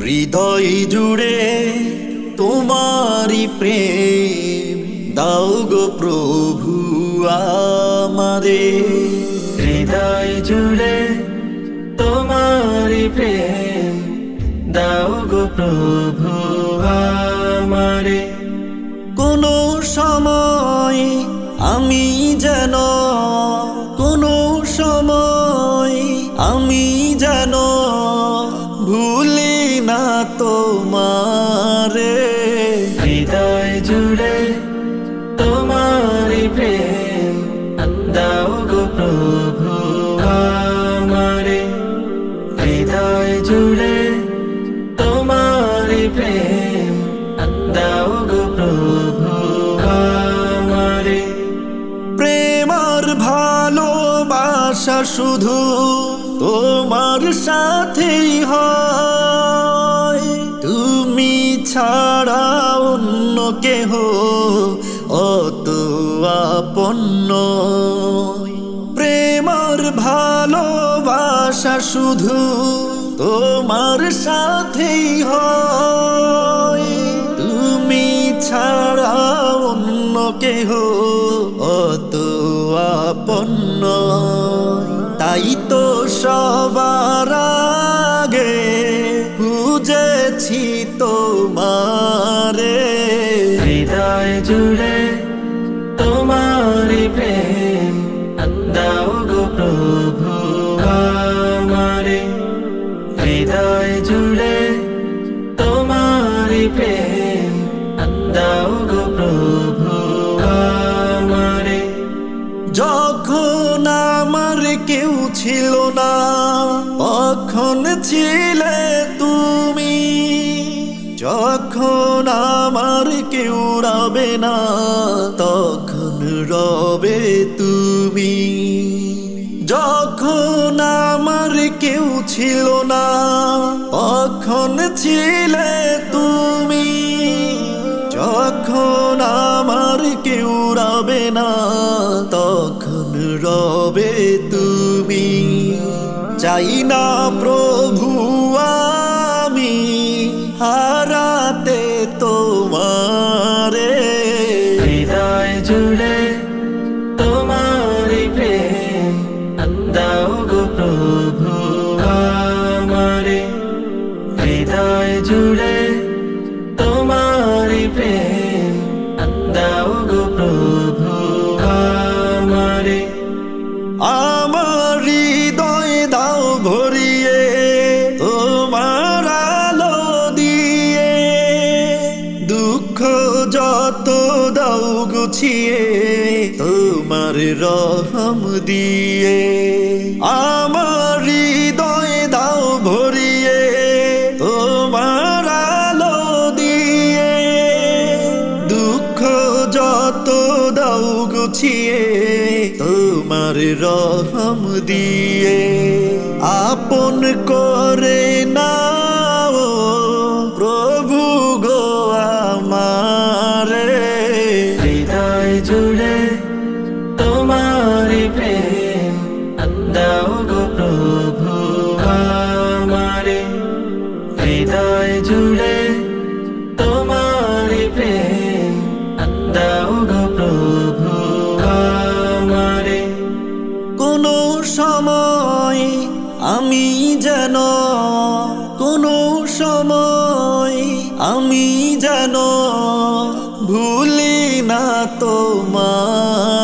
হৃদয় জুড়ে তোমারি প্রেম দাও গো প্রভু আমারে। হৃদয় জুড়ে তোমারি প্রেম দাও গো প্রভু আমারে। কোনো সময় আমি যেন, কোনো সময় আমি যেন ভুলি না তোমারে। হৃদয় জুড়ে তোমারি প্রেম দাও গো প্রভু আমারে। হৃদয় জুড়ে তোমারি প্রেম দাও গো প্রভু আমারে। প্রেম আর ভালোবাসা শুধু তোমার সাথেই হয়, তুমি ছাড়া অন্য কেহ অত আপন নয়। প্রেম আর ভালোবাসা শুধু তোমার সাথেই হয়, তুমি ছাড়া অন্য কেহ অত আপন নয়। তাই তো সবার আগে খুঁজেছি তোমারে। হৃদয় জুড়ে তোমারি প্রেম দাও গো প্রভু আমারে। হৃদয় জুড়ে তোমারি প্রেম দাও গো প্রভু আমারে। যখন আমার কেউ ছিল না তখন ছিলে তুমি, যখন আমার কেউ রবে না তখন রবে তুমি। যখন আমার কেউ ছিল না তখন ছিলে তুমি, যখন আমার কেউ রবে না তখন রবে তুমি। চাই না প্রভু আমি হারাতে তোমারে। হৃদয় জুড়ে তোমারি প্রেম দাও গো প্রভু আমারে। হৃদয় জুড়ে তোমারি প্রেম দাও গো প্রভু আমারে। আমার হৃদয় দাও ভরিয়ে তোমার আলো দিয়ে, দুঃখ যত দাও গুছিয়ে তোমার রহম দিয়ে। আমার হৃদয় দাও ভরিয়ে তোমার আলো দিয়ে, দুঃখ যত দাও গুছিয়ে তোমার রহম দিয়ে। আপন করে নাও প্রভু গো আমারে। হৃদয় জুড়ে তোমারি প্রেম দাও গো প্রভু আমারে। হৃদয় জুড়ে তোমারি প্রেম দাও গো প্রভু আমারে। কোনো সময় আমি যেন, কোনো সময় আমি যেন ভুলি না তোমার।